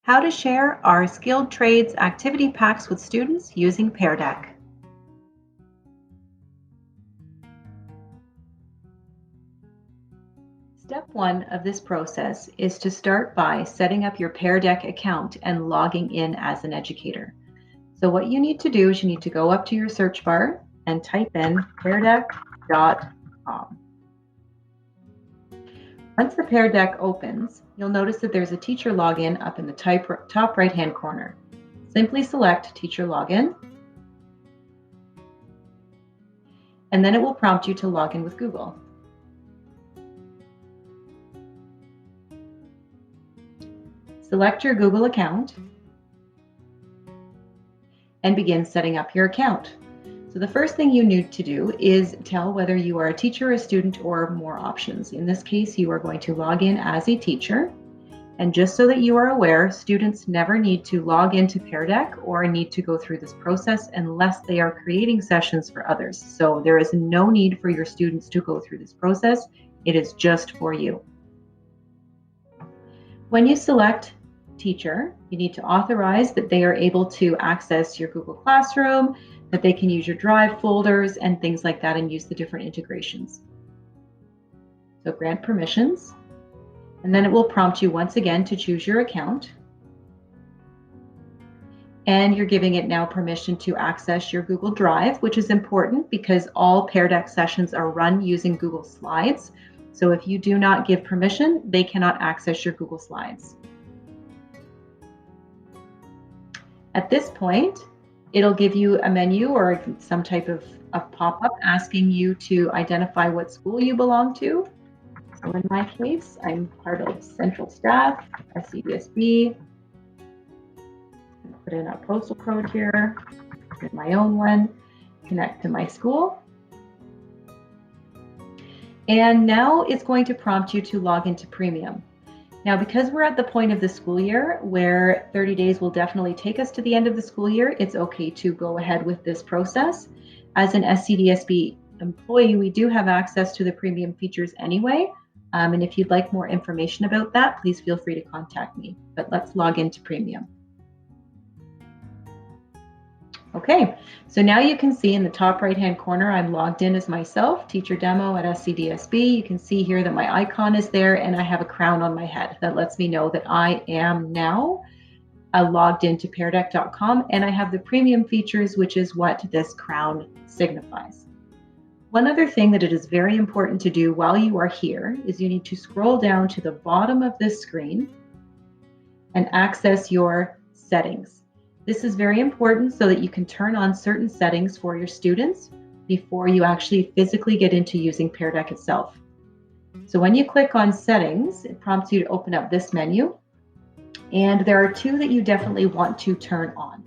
How to share our skilled trades activity packs with students using Pear Deck. Step one of this process is to start by setting up your Pear Deck account and logging in as an educator. So what you need to do is you need to go up to your search bar and type in peardeck.com. Once the Pear Deck opens, you'll notice that there's a teacher login up in the top right-hand corner. Simply select Teacher Login, and then it will prompt you to log in with Google. Select your Google account and begin setting up your account. So the first thing you need to do is tell whether you are a teacher, a student, or more options. In this case, you are going to log in as a teacher. And just so that you are aware, students never need to log into Pear Deck or need to go through this process unless they are creating sessions for others. So there is no need for your students to go through this process. It is just for you. When you select teacher, you need to authorize that they are able to access your Google Classroom, that they can use your Drive folders and things like that and use the different integrations. So grant permissions, and then it will prompt you once again to choose your account. And you're giving it now permission to access your Google Drive, which is important because all Pear Deck sessions are run using Google Slides. So if you do not give permission, they cannot access your Google Slides. At this point, it'll give you a menu or some type of pop-up asking you to identify what school you belong to. So in my case, I'm part of Central Staff, SCDSB. Put in a postal code here, put in my own one, connect to my school. And now it's going to prompt you to log into Premium. Now, because we're at the point of the school year where 30 days will definitely take us to the end of the school year, it's okay to go ahead with this process. As an SCDSB employee, we do have access to the premium features anyway. And if you'd like more information about that, please feel free to contact me. But let's log into Premium. Okay, so now you can see in the top right-hand corner, I'm logged in as myself, teacher demo at SCDSB. You can see here that my icon is there and I have a crown on my head. That lets me know that I am now logged into peardeck.com and I have the premium features, which is what this crown signifies. One other thing that it is very important to do while you are here is you need to scroll down to the bottom of this screen and access your settings. This is very important so that you can turn on certain settings for your students before you actually physically get into using Pear Deck itself. So when you click on settings, it prompts you to open up this menu. And there are two that you definitely want to turn on.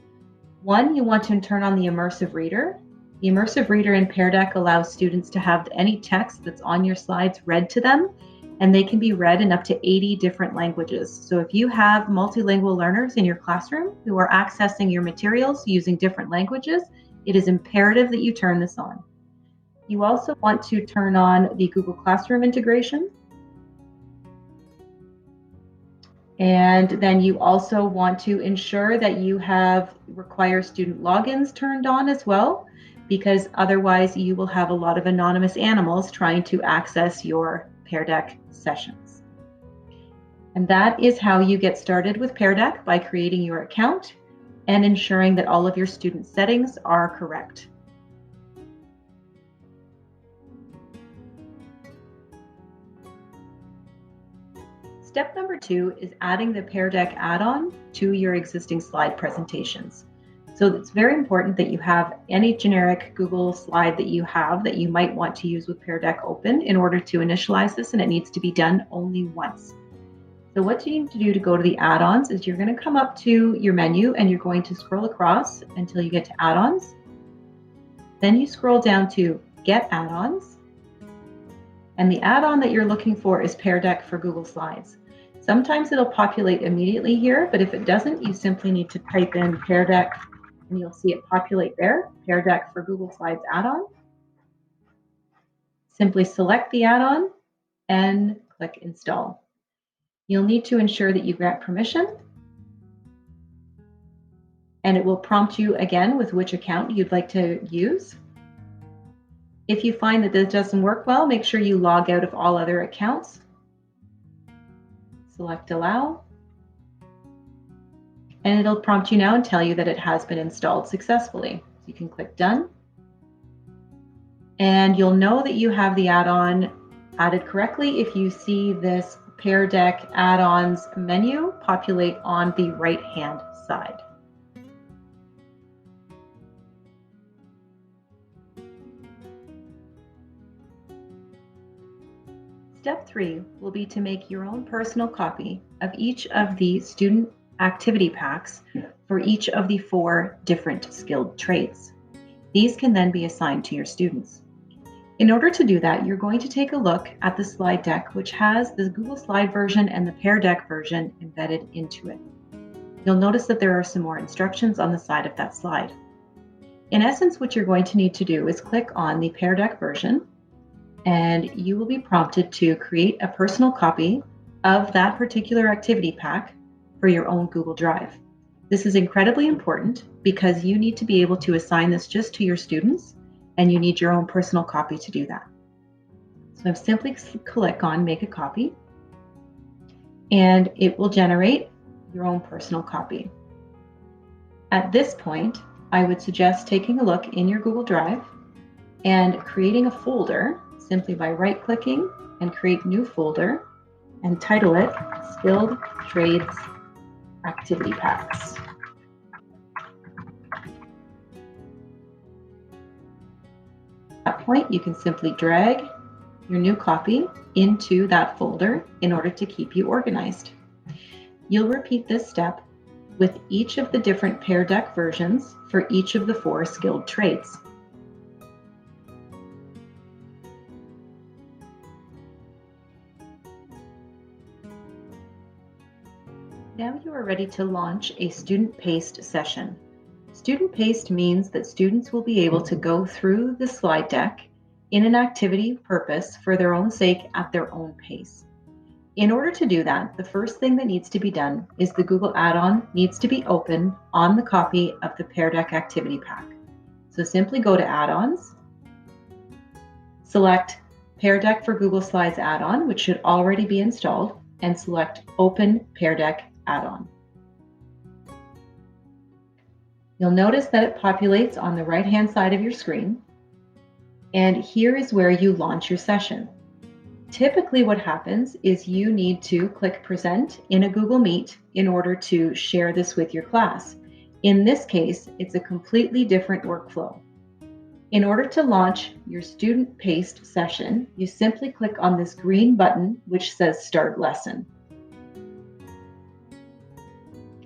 One, you want to turn on the immersive reader. The immersive reader in Pear Deck allows students to have any text that's on your slides read to them, and they can be read in up to 80 different languages. So if you have multilingual learners in your classroom who are accessing your materials using different languages, it is imperative that you turn this on. You also want to turn on the Google Classroom integration. And then you also want to ensure that you have require student logins turned on as well, because otherwise you will have a lot of anonymous animals trying to access your Pear Deck sessions. And that is how you get started with Pear Deck, by creating your account and ensuring that all of your student settings are correct. Step number 2 is adding the Pear Deck add-on to your existing slide presentations. So it's very important that you have any generic Google slide that you have that you might want to use with Pear Deck open in order to initialize this, and it needs to be done only once. So what you need to do to go to the add-ons is you're going to come up to your menu and you're going to scroll across until you get to add-ons. Then you scroll down to Get Add-ons. And the add-on that you're looking for is Pear Deck for Google Slides. Sometimes it'll populate immediately here, but if it doesn't, you simply need to type in Pear Deck and you'll see it populate there, Pear Deck for Google Slides add-on. Simply select the add-on and click Install. You'll need to ensure that you grant permission, and it will prompt you again with which account you'd like to use. If you find that this doesn't work well, make sure you log out of all other accounts. Select Allow. And it'll prompt you now and tell you that it has been installed successfully. So you can click Done. And you'll know that you have the add-on added correctly if you see this Pear Deck add-ons menu populate on the right-hand side. Step 3 will be to make your own personal copy of each of the student activity packs for each of the 4 different skilled trades. These can then be assigned to your students. In order to do that, you're going to take a look at the slide deck, which has the Google Slide version and the Pear Deck version embedded into it. You'll notice that there are some more instructions on the side of that slide. In essence, what you're going to need to do is click on the Pear Deck version, and you will be prompted to create a personal copy of that particular activity pack for your own Google Drive. This is incredibly important because you need to be able to assign this just to your students, and you need your own personal copy to do that. So simply click on Make a Copy, and it will generate your own personal copy. At this point, I would suggest taking a look in your Google Drive and creating a folder simply by right-clicking and create new folder and title it Skilled Trades Activity Packs. At that point, you can simply drag your new copy into that folder in order to keep you organized. You'll repeat this step with each of the different Pear Deck versions for each of the 4 skilled trades. Now you are ready to launch a student-paced session. Student-paced means that students will be able to go through the slide deck in an activity purpose for their own sake at their own pace. In order to do that, the first thing that needs to be done is the Google add-on needs to be open on the copy of the Pear Deck activity pack. So simply go to Add-ons, select Pear Deck for Google Slides add-on, which should already be installed, and select Open Pear Deck add-on. You'll notice that it populates on the right-hand side of your screen, and here is where you launch your session. Typically what happens is you need to click Present in a Google Meet in order to share this with your class. In this case, it's a completely different workflow. In order to launch your student-paced session, you simply click on this green button which says Start Lesson.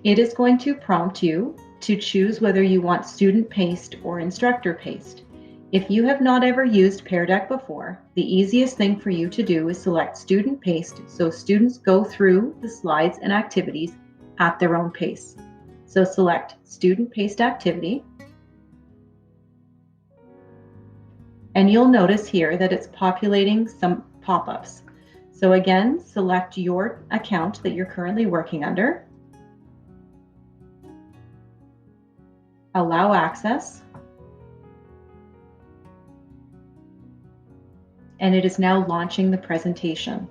It is going to prompt you to choose whether you want student-paced or instructor-paced. If you have not ever used Pear Deck before, the easiest thing for you to do is select student-paced so students go through the slides and activities at their own pace. So select student-paced activity, and you'll notice here that it's populating some pop-ups. So again, select your account that you're currently working under, allow access, and it is now launching the presentation.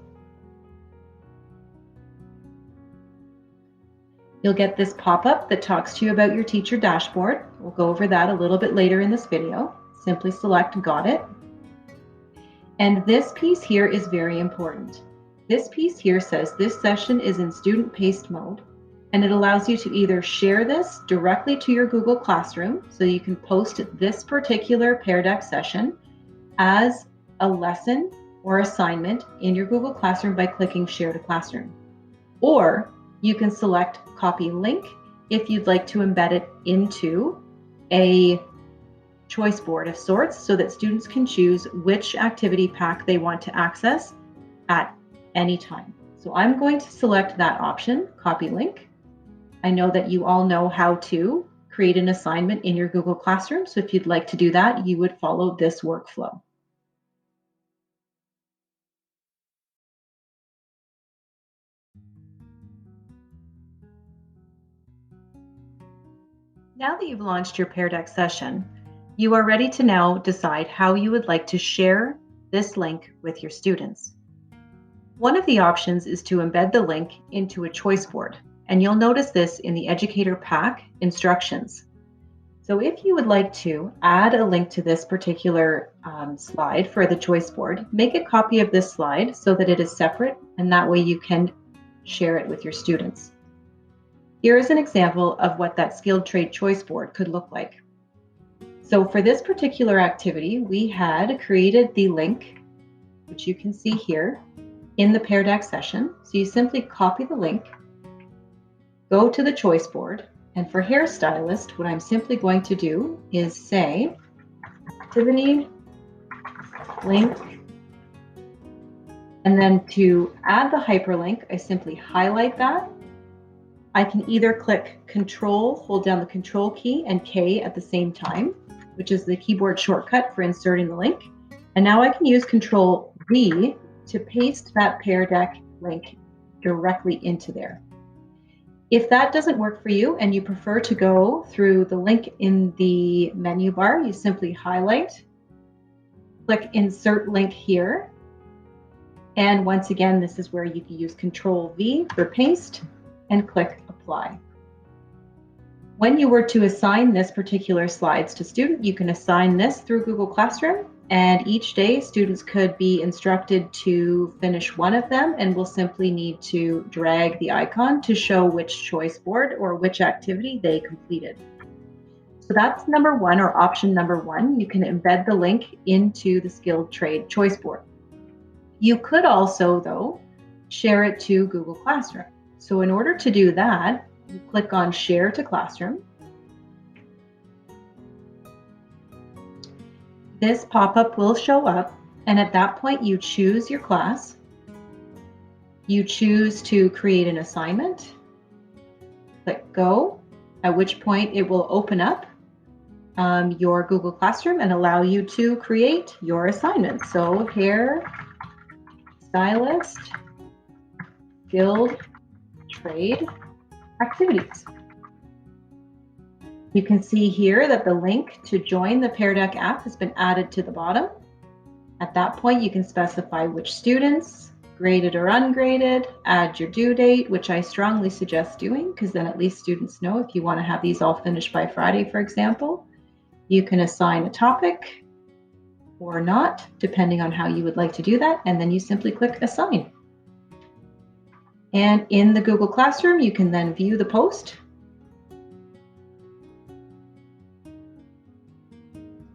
You'll get this pop-up that talks to you about your teacher dashboard. We'll go over that a little bit later in this video. Simply select Got It. And this piece here is very important. This piece here says this session is in student-paced mode, and it allows you to either share this directly to your Google Classroom, so you can post this particular Pear Deck session as a lesson or assignment in your Google Classroom by clicking Share to Classroom. Or you can select Copy Link if you'd like to embed it into a choice board of sorts so that students can choose which activity pack they want to access at any time. So I'm going to select that option, Copy Link. I know that you all know how to create an assignment in your Google Classroom, so if you'd like to do that, you would follow this workflow. Now that you've launched your Pear Deck session, you are ready to now decide how you would like to share this link with your students. One of the options is to embed the link into a choice board, and you'll notice this in the Educator Pack instructions. So if you would like to add a link to this particular slide for the choice board, make a copy of this slide so that it is separate, and that way you can share it with your students. Here is an example of what that skilled trade choice board could look like. So for this particular activity, we had created the link, which you can see here in the Pear Deck session. So you simply copy the link, go to the choice board, and for hairstylist, what I'm simply going to do is say activity link, and then to add the hyperlink, I simply highlight that. I can either click Control, hold down the Control key and K at the same time, which is the keyboard shortcut for inserting the link. And now I can use Control V to paste that Pear Deck link directly into there. If that doesn't work for you and you prefer to go through the link in the menu bar, you simply highlight, click Insert Link here. And once again, this is where you can use Control V for paste and click Apply. When you were to assign this particular slides to student, you can assign this through Google Classroom, and each day students could be instructed to finish one of them, and will simply need to drag the icon to show which choice board or which activity they completed. So that's number one, or option number one. You can embed the link into the skilled trade choice board. You could also, though, share it to Google Classroom. So in order to do that, you click on Share to Classroom. This pop-up will show up, and at that point you choose your class. You choose to create an assignment. Click Go, at which point it will open up your Google Classroom and allow you to create your assignment. So hair stylist skilled trade activities. You can see here that the link to join the Pear Deck app has been added to the bottom. At that point, you can specify which students, graded or ungraded, add your due date, which I strongly suggest doing, because then at least students know if you want to have these all finished by Friday, for example. You can assign a topic or not, depending on how you would like to do that, and then you simply click Assign. And in the Google Classroom, you can then view the post.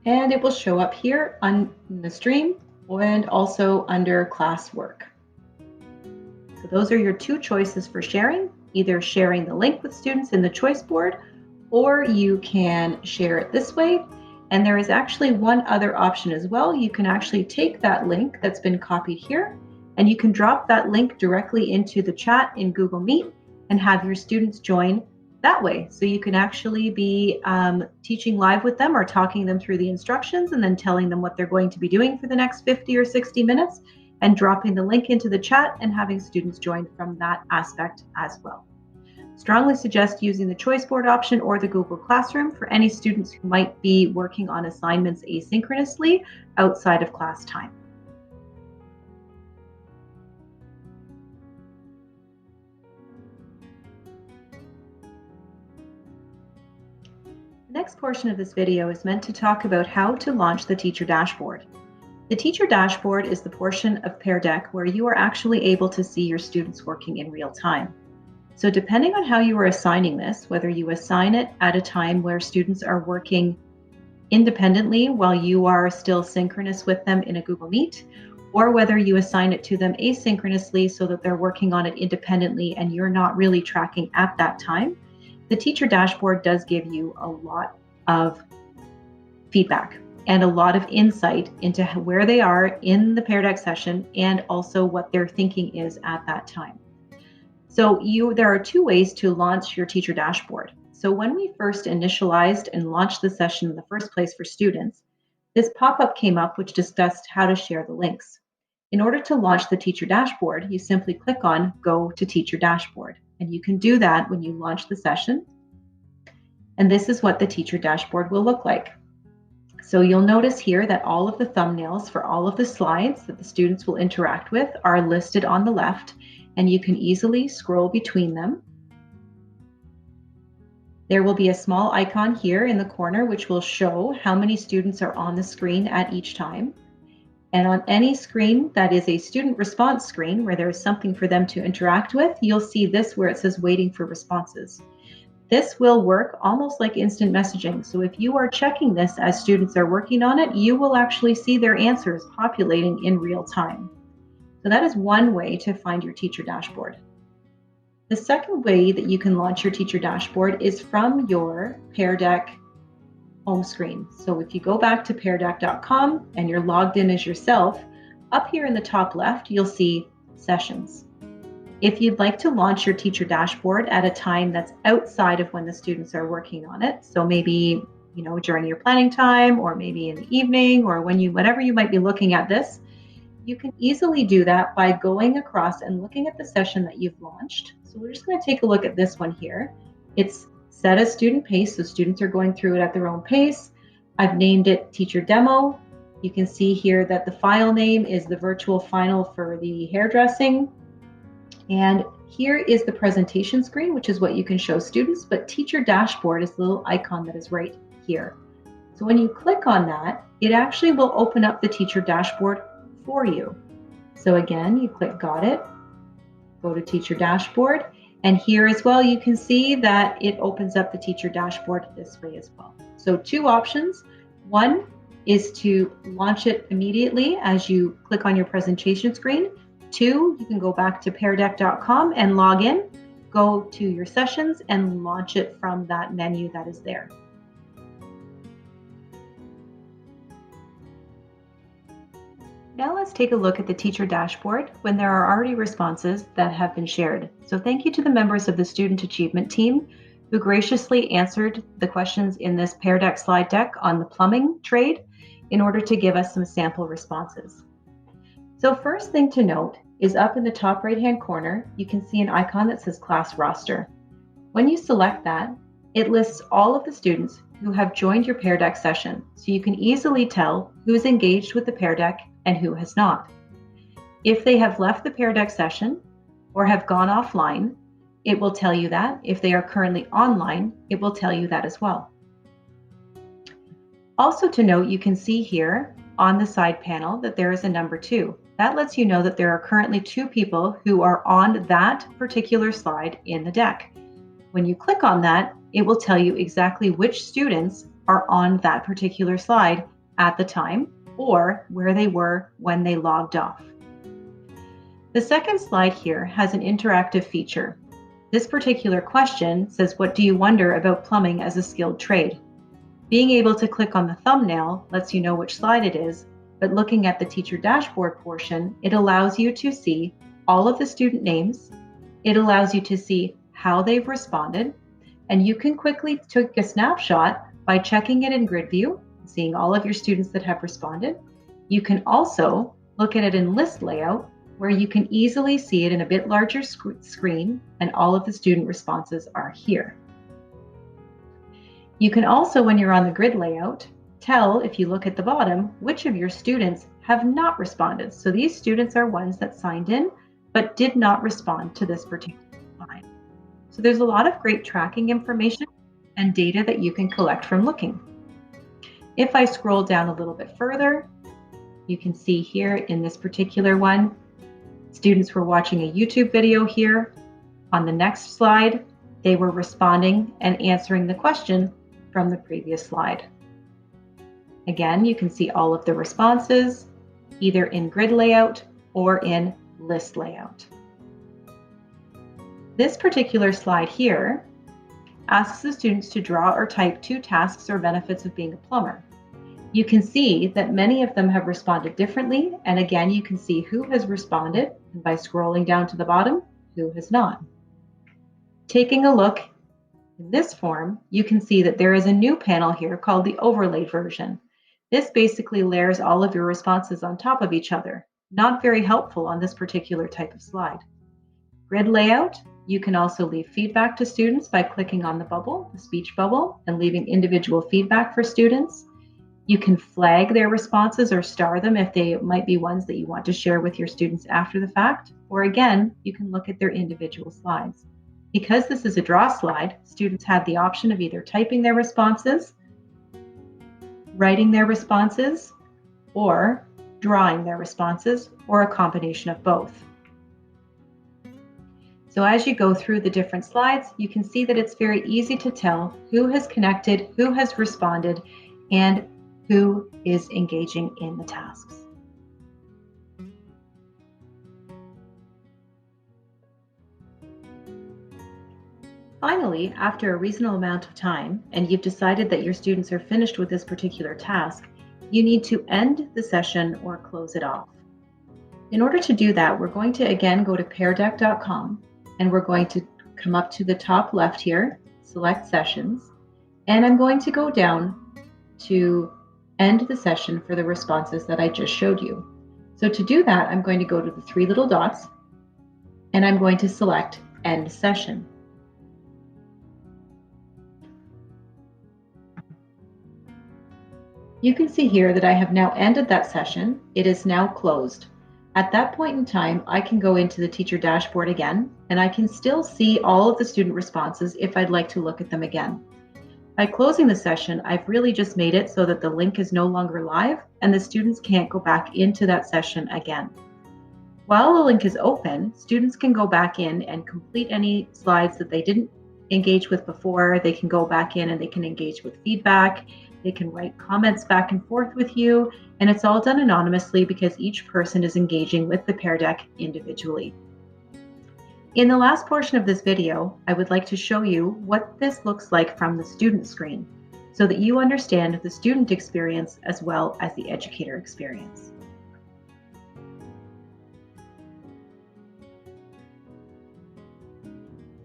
And it will show up here on the stream and also under classwork. So those are your two choices for sharing, either sharing the link with students in the choice board, or you can share it this way. And there is actually one other option as well. You can actually take that link that's been copied here, and you can drop that link directly into the chat in Google Meet and have your students join that way. So you can actually be teaching live with them or talking them through the instructions and then telling them what they're going to be doing for the next 50 or 60 minutes and dropping the link into the chat and having students join from that aspect as well. Strongly suggest using the choice board option or the Google Classroom for any students who might be working on assignments asynchronously outside of class time. The next portion of this video is meant to talk about how to launch the teacher dashboard. The teacher dashboard is the portion of Pear Deck where you are actually able to see your students working in real time. So depending on how you are assigning this, whether you assign it at a time where students are working independently while you are still synchronous with them in a Google Meet, or whether you assign it to them asynchronously so that they're working on it independently and you're not really tracking at that time, the teacher dashboard does give you a lot of feedback and a lot of insight into where they are in the Pear Deck session and also what their thinking is at that time. So there are two ways to launch your teacher dashboard. So when we first initialized and launched the session in the first place for students, this pop-up came up which discussed how to share the links. In order to launch the teacher dashboard, you simply click on Go to Teacher Dashboard. And you can do that when you launch the session. And this is what the teacher dashboard will look like. So you'll notice here that all of the thumbnails for all of the slides that the students will interact with are listed on the left, and you can easily scroll between them. There will be a small icon here in the corner which will show how many students are on the screen at each time. And on any screen that is a student response screen where there is something for them to interact with, you'll see this where it says waiting for responses. This will work almost like instant messaging. So if you are checking this as students are working on it, you will actually see their answers populating in real time. So that is one way to find your teacher dashboard. The second way that you can launch your teacher dashboard is from your Pear Deck home screen. So if you go back to peardeck.com and you're logged in as yourself, up here in the top left, you'll see sessions. If you'd like to launch your teacher dashboard at a time that's outside of when the students are working on it, so maybe during your planning time, or maybe in the evening, or whenever you might be looking at this, you can easily do that by going across and looking at the session that you've launched. So we're just going to take a look at this one here. It's set as student pace, so students are going through it at their own pace. I've named it teacher demo. You can see here that the file name is the virtual final for the hairdressing. And here is the presentation screen, which is what you can show students, but teacher dashboard is the little icon that is right here. So when you click on that, it actually will open up the teacher dashboard for you. So again, you click got it, go to teacher dashboard, and here as well, you can see that it opens up the teacher dashboard this way as well. So two options. One is to launch it immediately as you click on your presentation screen. Two, you can go back to peardeck.com and log in, go to your sessions and launch it from that menu that is there. Now let's take a look at the teacher dashboard when there are already responses that have been shared. So thank you to the members of the Student Achievement team who graciously answered the questions in this Pear Deck slide deck on the plumbing trade in order to give us some sample responses. So first thing to note is up in the top right-hand corner, you can see an icon that says class roster. When you select that, it lists all of the students who have joined your Pear Deck session, so you can easily tell who's engaged with the Pear Deck and who has not. If they have left the Pear Deck session or have gone offline, it will tell you that. If they are currently online, it will tell you that as well. Also to note, you can see here on the side panel that there is a number 2. That lets you know that there are currently 2 people who are on that particular slide in the deck. When you click on that, it will tell you exactly which students are on that particular slide at the time or where they were when they logged off. The second slide here has an interactive feature. This particular question says, what do you wonder about plumbing as a skilled trade? Being able to click on the thumbnail lets you know which slide it is, but looking at the teacher dashboard portion, it allows you to see all of the student names. It allows you to see how they've responded, and you can quickly take a snapshot by checking it in grid view, seeing all of your students that have responded. You can also look at it in list layout, where you can easily see it in a bit larger screen, and all of the student responses are here. You can also, when you're on the grid layout, tell, if you look at the bottom, which of your students have not responded. So these students are ones that signed in, but did not respond to this particular slide. So there's a lot of great tracking information and data that you can collect from looking. If I scroll down a little bit further, you can see here in this particular one, students were watching a YouTube video here. On the next slide, they were responding and answering the question from the previous slide. Again, you can see all of the responses, either in grid layout or in list layout. This particular slide here asks the students to draw or type 2 tasks or benefits of being a plumber. You can see that many of them have responded differently, and again, you can see who has responded, and by scrolling down to the bottom, who has not. Taking a look in this form, you can see that there is a new panel here called the overlay version. This basically layers all of your responses on top of each other. Not very helpful on this particular type of slide. Grid layout, you can also leave feedback to students by clicking on the bubble, the speech bubble, and leaving individual feedback for students. You can flag their responses or star them if they might be ones that you want to share with your students after the fact. Or again, you can look at their individual slides. Because this is a draw slide, students have the option of either typing their responses, writing their responses, or drawing their responses, or a combination of both. So as you go through the different slides, you can see that it's very easy to tell who has connected, who has responded, and who is engaging in the tasks. Finally, after a reasonable amount of time, and you've decided that your students are finished with this particular task, you need to end the session or close it off. In order to do that, we're going to again go to peardeck.com, and we're going to come up to the top left here, select sessions, and I'm going to go down to end the session for the responses that I just showed you. So to do that, I'm going to go to the three little dots, and I'm going to select End Session. You can see here that I have now ended that session. It is now closed. At that point in time, I can go into the teacher dashboard again, and I can still see all of the student responses if I'd like to look at them again. By closing the session, I've really just made it so that the link is no longer live and the students can't go back into that session again. While the link is open, students can go back in and complete any slides that they didn't engage with before. They can go back in and they can engage with feedback. They can write comments back and forth with you, and it's all done anonymously because each person is engaging with the Pear Deck individually. In the last portion of this video, I would like to show you what this looks like from the student screen so that you understand the student experience as well as the educator experience.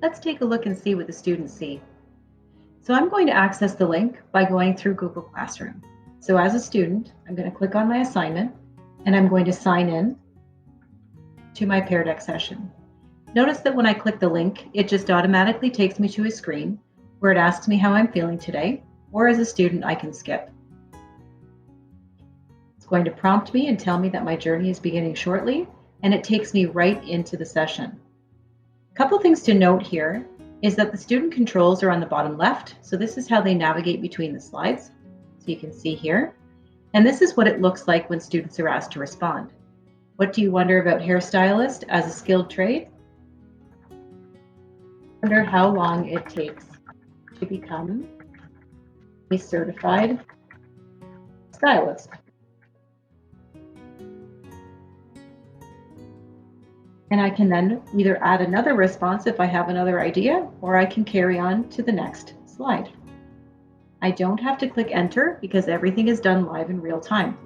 Let's take a look and see what the students see. So I'm going to access the link by going through Google Classroom. So as a student, I'm going to click on my assignment and I'm going to sign in to my Pear Deck session. Notice that when I click the link, it just automatically takes me to a screen where it asks me how I'm feeling today, or as a student, I can skip. It's going to prompt me and tell me that my journey is beginning shortly, and it takes me right into the session. A couple things to note here is that the student controls are on the bottom left. So this is how they navigate between the slides. So you can see here. And this is what it looks like when students are asked to respond. What do you wonder about hairstylist as a skilled trade? Wonder how long it takes to become a certified stylist. And I can then either add another response if I have another idea, or I can carry on to the next slide. I don't have to click enter because everything is done live in real time.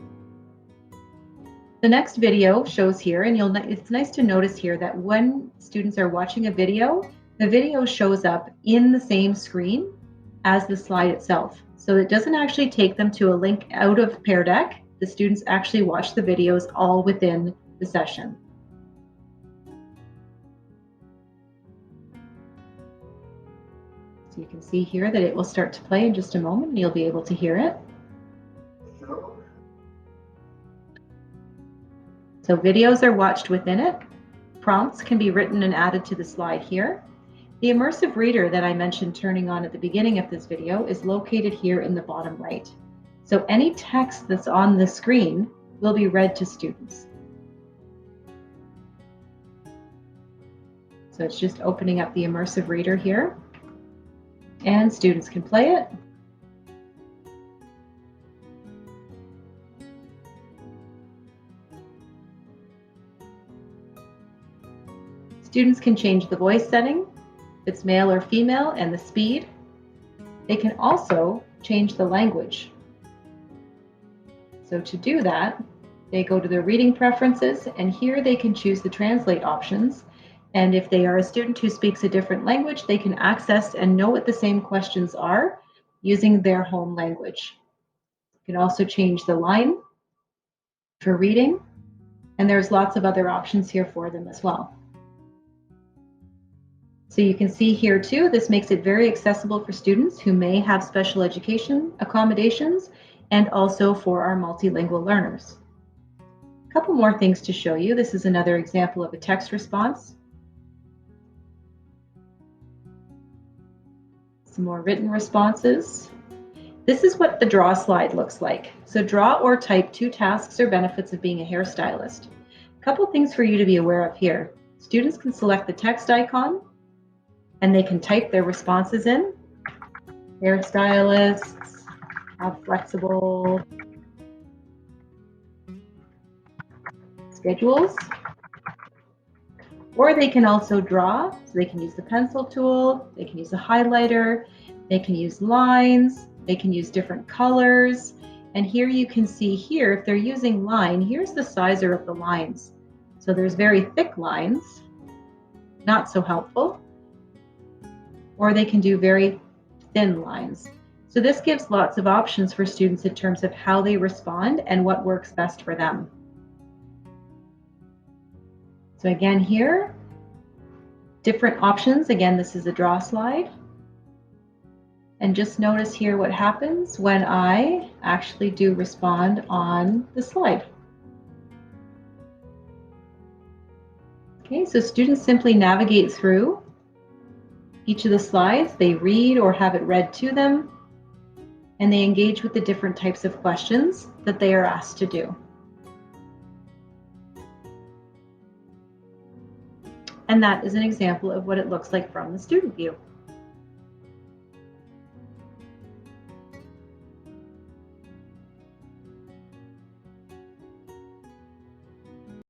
The next video shows here, and it's nice to notice here that when students are watching a video, the video shows up in the same screen as the slide itself. So it doesn't actually take them to a link out of Pear Deck. The students actually watch the videos all within the session. So you can see here that it will start to play in just a moment and you'll be able to hear it. So videos are watched within it. Prompts can be written and added to the slide here. The immersive reader that I mentioned turning on at the beginning of this video is located here in the bottom right. So any text that's on the screen will be read to students. So it's just opening up the immersive reader here, and students can play it. Students can change the voice setting, if it's male or female, and the speed. They can also change the language. So to do that, they go to their reading preferences, and here they can choose the translate options. And if they are a student who speaks a different language, they can access and know what the same questions are using their home language. You can also change the line for reading, and there's lots of other options here for them as well. So you can see here too, this makes it very accessible for students who may have special education accommodations and also for our multilingual learners. A couple more things to show you. This is another example of a text response. Some more written responses. This is what the draw slide looks like. So draw or type 2 tasks or benefits of being a hairstylist. A couple things for you to be aware of here. Students can select the text icon and they can type their responses in. Hairstylists have flexible schedules. Or they can also draw, so they can use the pencil tool, they can use a highlighter, they can use lines, they can use different colors. And here you can see here, if they're using line, here's the sizer of the lines. So there's very thick lines, not so helpful. Or they can do very thin lines. So this gives lots of options for students in terms of how they respond and what works best for them. So again here, different options. Again, this is a draw slide. And just notice here what happens when I actually do respond on the slide. Okay, so students simply navigate through each of the slides. They read or have it read to them, and they engage with the different types of questions that they are asked to do. And that is an example of what it looks like from the student view.